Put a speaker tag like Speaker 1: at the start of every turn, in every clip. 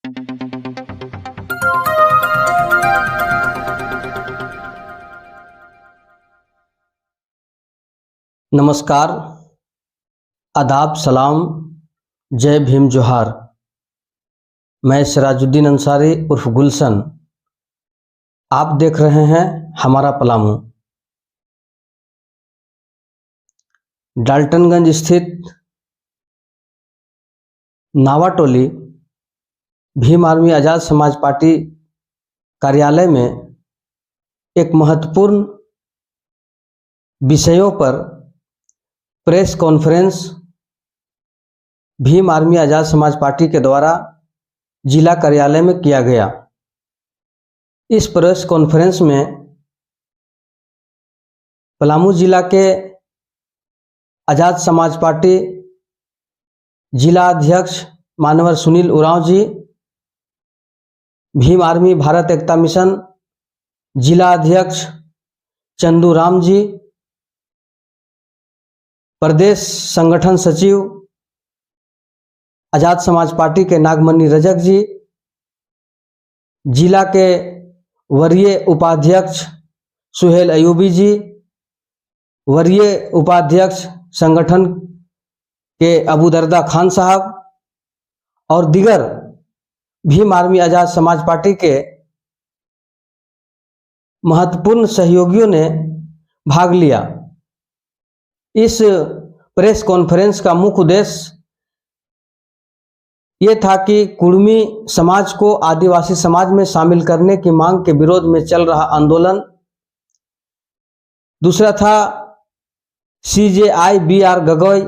Speaker 1: नमस्कार, आदाब, सलाम, जय भीम, जोहार। मैं सिराजुद्दीन अंसारी उर्फ गुलशन। आप देख रहे हैं हमारा पलामू। डाल्टनगंज स्थित नावाटोली भीम आर्मी आज़ाद समाज पार्टी कार्यालय में एक महत्वपूर्ण विषयों पर प्रेस कॉन्फ्रेंस भीम आर्मी आज़ाद समाज पार्टी के द्वारा जिला कार्यालय में किया गया। इस प्रेस कॉन्फ्रेंस में पलामू जिला के आज़ाद समाज पार्टी जिला अध्यक्ष मानवर सुनील उरांव जी, भीम आर्मी भारत एकता मिशन जिला अध्यक्ष चंदू राम जी, प्रदेश संगठन सचिव आज़ाद समाज पार्टी के नागमणि रजक जी, जिला के वरीय उपाध्यक्ष सुहेल अयूबी जी, वरीय उपाध्यक्ष संगठन के अबू दरदा खान साहब और दीगर भीम आर्मी आज़ाद समाज पार्टी के महत्वपूर्ण सहयोगियों ने भाग लिया। इस प्रेस कॉन्फ्रेंस का मुख्य उद्देश्य ये था कि कुर्मी समाज को आदिवासी समाज में शामिल करने की मांग के विरोध में चल रहा आंदोलन, दूसरा था CJI BR गगोई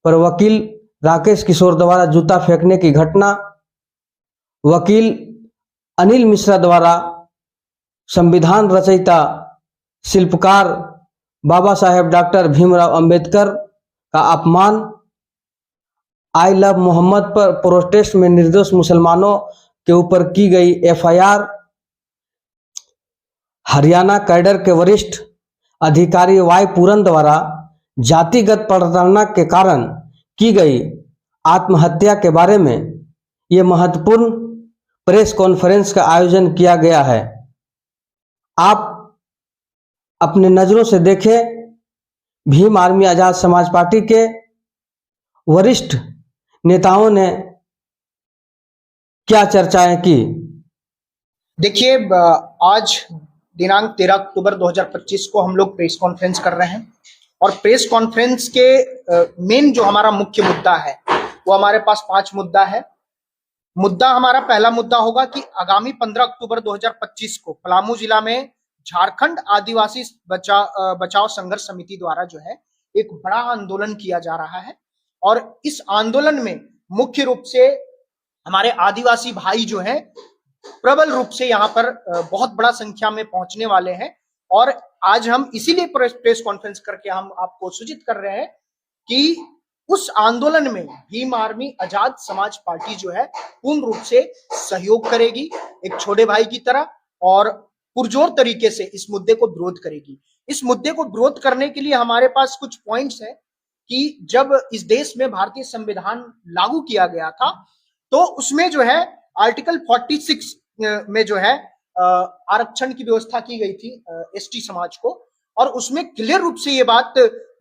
Speaker 1: पर वकील राकेश किशोर द्वारा जूता फेंकने की घटना, वकील अनिल मिश्रा द्वारा संविधान रचयिता शिल्पकार बाबा साहेब डॉक्टर भीमराव अंबेडकर का अपमान, आई लव मोहम्मद पर प्रोटेस्ट में निर्दोष मुसलमानों के ऊपर की गई FIR, हरियाणा कैडर के वरिष्ठ अधिकारी वाई पूरन द्वारा जातिगत प्रताड़ना के कारण की गई आत्महत्या के बारे में ये महत्वपूर्ण प्रेस कॉन्फ्रेंस का आयोजन किया गया है। आप अपने नज़रों से देखें, भीम आर्मी आज़ाद समाज पार्टी के वरिष्ठ नेताओं ने क्या चर्चाएं की।
Speaker 2: देखिए, आज दिनांक 13 अक्टूबर 2025 को हम लोग प्रेस कॉन्फ्रेंस कर रहे हैं और प्रेस कॉन्फ्रेंस के मेन जो हमारा मुख्य मुद्दा है वो हमारे पास 5 मुद्दा है। हमारा पहला मुद्दा होगा कि आगामी 15 अक्टूबर 2025 को पलामू जिला में झारखंड आदिवासी बचाव संघर्ष समिति द्वारा जो है एक बड़ा आंदोलन किया जा रहा है और इस आंदोलन में मुख्य रूप से हमारे आदिवासी भाई जो हैं प्रबल रूप से यहाँ पर बहुत बड़ा संख्या में पहुंचने वाले हैं और आज हम इसीलिए प्रेस कॉन्फ्रेंस करके हम आपको सूचित कर रहे हैं कि उस आंदोलन में भीम आर्मी आजाद समाज पार्टी जो है पूर्ण रूप से सहयोग करेगी एक छोटे भाई की तरह और पुरजोर तरीके से इस मुद्दे को विरोध करेगी। इस मुद्दे को विरोध करने के लिए हमारे पास कुछ पॉइंट्स हैं कि जब इस देश में भारतीय संविधान लागू किया गया था तो उसमें जो है आर्टिकल 46 में जो है आरक्षण की व्यवस्था की गई थी ST समाज को और उसमें क्लियर रूप से ये बात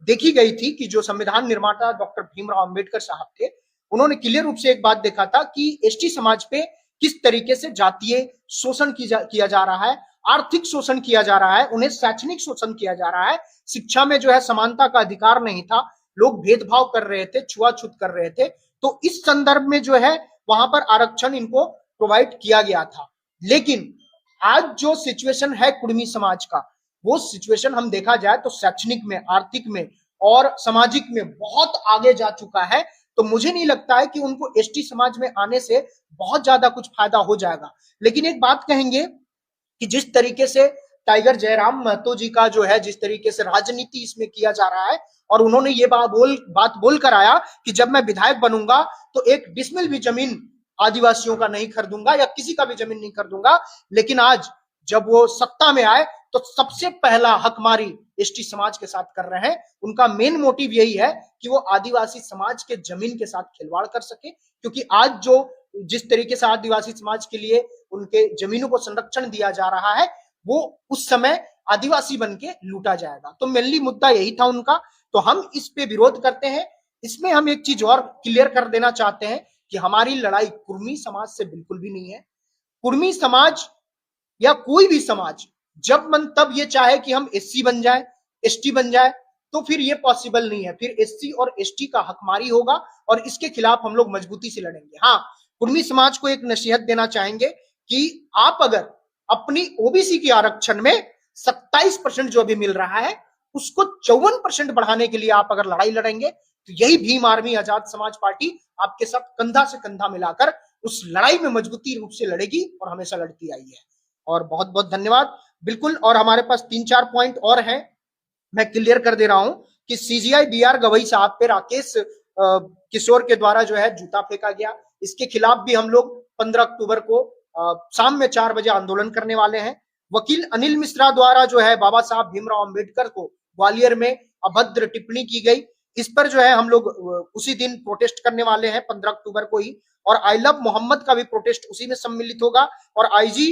Speaker 2: देखी गई थी कि जो संविधान निर्माता डॉक्टर भीमराव अंबेडकर साहब थे उन्होंने क्लियर रूप से एक बात देखा था कि ST समाज पे किस तरीके से जातीय शोषण किया जा रहा है, आर्थिक शोषण किया जा रहा है, उन्हें शैक्षणिक शोषण किया जा रहा है, शिक्षा में जो है समानता का अधिकार नहीं था, लोग भेदभाव कर रहे थे, छुआछूत कर रहे थे। तो इस संदर्भ में जो है वहां पर आरक्षण इनको प्रोवाइड किया गया था। लेकिन आज जो सिचुएशन है कुर्मी समाज का, वो सिचुएशन हम देखा जाए तो शैक्षणिक में, आर्थिक में और सामाजिक में बहुत आगे जा चुका है। तो मुझे नहीं लगता है कि उनको ST समाज में आने से बहुत ज्यादा कुछ फायदा हो जाएगा। लेकिन एक बात कहेंगे कि जिस तरीके से टाइगर जयराम महतो जी का जो है जिस तरीके से राजनीति इसमें किया जा रहा है और उन्होंने ये बात बोल कर आया कि जब मैं विधायक बनूंगा तो एक डिसमिल भी जमीन आदिवासियों का नहीं खरीदूंगा या किसी का भी जमीन नहीं खरीदूंगा। लेकिन आज जब वो सत्ता में आए तो सबसे पहला हकमारी ST समाज के साथ कर रहे हैं। उनका मेन मोटिव यही है कि वो आदिवासी समाज के जमीन के साथ खिलवाड़ कर सके, क्योंकि आज जो जिस तरीके से आदिवासी समाज के लिए उनके जमीनों को संरक्षण दिया जा रहा है, वो उस समय आदिवासी बन के लूटा जाएगा। तो मेनली मुद्दा यही था उनका। तो हम इस पे विरोध करते हैं। इसमें हम एक चीज और क्लियर कर देना चाहते हैं कि हमारी लड़ाई कुर्मी समाज से बिल्कुल भी नहीं है। कुर्मी समाज या कोई भी समाज जब मन तब ये चाहे कि हम एससी बन जाए, एसटी बन जाए, तो फिर ये पॉसिबल नहीं है। फिर एससी और एसटी का हकमारी होगा और इसके खिलाफ हम लोग मजबूती से लड़ेंगे। हाँ, कुर्मी समाज को एक नसीहत देना चाहेंगे कि आप अगर अपनी ओबीसी के आरक्षण में 27% जो अभी मिल रहा है उसको 54% बढ़ाने के लिए आप अगर लड़ाई लड़ेंगे तो यही भीम आर्मी आजाद समाज पार्टी आपके साथ कंधा से कंधा मिलाकर उस लड़ाई में मजबूती रूप से लड़ेगी और हमेशा लड़ती आई है। और बहुत बहुत धन्यवाद। बिल्कुल, और हमारे पास 3-4 पॉइंट और हैं, मैं क्लियर कर दे रहा हूं कि सीजीआई बीआर गवई साहब पे राकेश किशोर के द्वारा जो है जूता फेंका गया, इसके खिलाफ भी हम लोग 15 अक्टूबर को शाम में 4 बजे आंदोलन करने वाले हैं। वकील अनिल मिश्रा द्वारा जो है बाबा साहब भीमराव अंबेडकर को ग्वालियर में अभद्र टिप्पणी की गई, इस पर जो है हम लोग उसी दिन प्रोटेस्ट करने वाले हैं 15 अक्टूबर को ही। और आई लव मोहम्मद का भी प्रोटेस्ट उसी में सम्मिलित होगा। और आईजी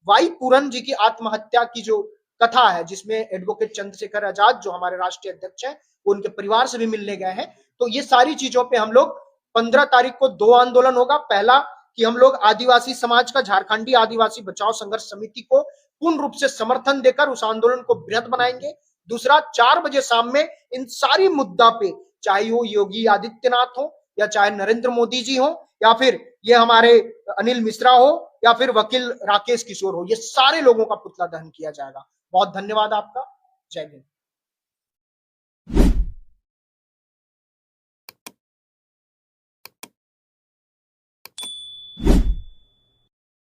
Speaker 2: वाई पूरन जी की आत्महत्या की जो कथा है, जिसमें एडवोकेट चंद्रशेखर आजाद जो हमारे राष्ट्रीय अध्यक्ष हैं वो उनके परिवार से भी मिलने गए हैं। तो ये सारी चीजों पे हम लोग 15 तारीख को 2 आंदोलन होगा। पहला कि हम लोग आदिवासी समाज का झारखंडी आदिवासी बचाओ संघर्ष समिति को पूर्ण रूप से समर्थन देकर उस आंदोलन को बृहत बनाएंगे। दूसरा, 4 बजे शाम में इन सारी मुद्दा पे, चाहे वो योगी आदित्यनाथ हो या चाहे नरेंद्र मोदी जी हो या फिर ये हमारे अनिल मिश्रा हो या फिर वकील राकेश किशोर हो, ये सारे लोगों का पुतला दहन किया जाएगा। बहुत धन्यवाद आपका। जय हिंद।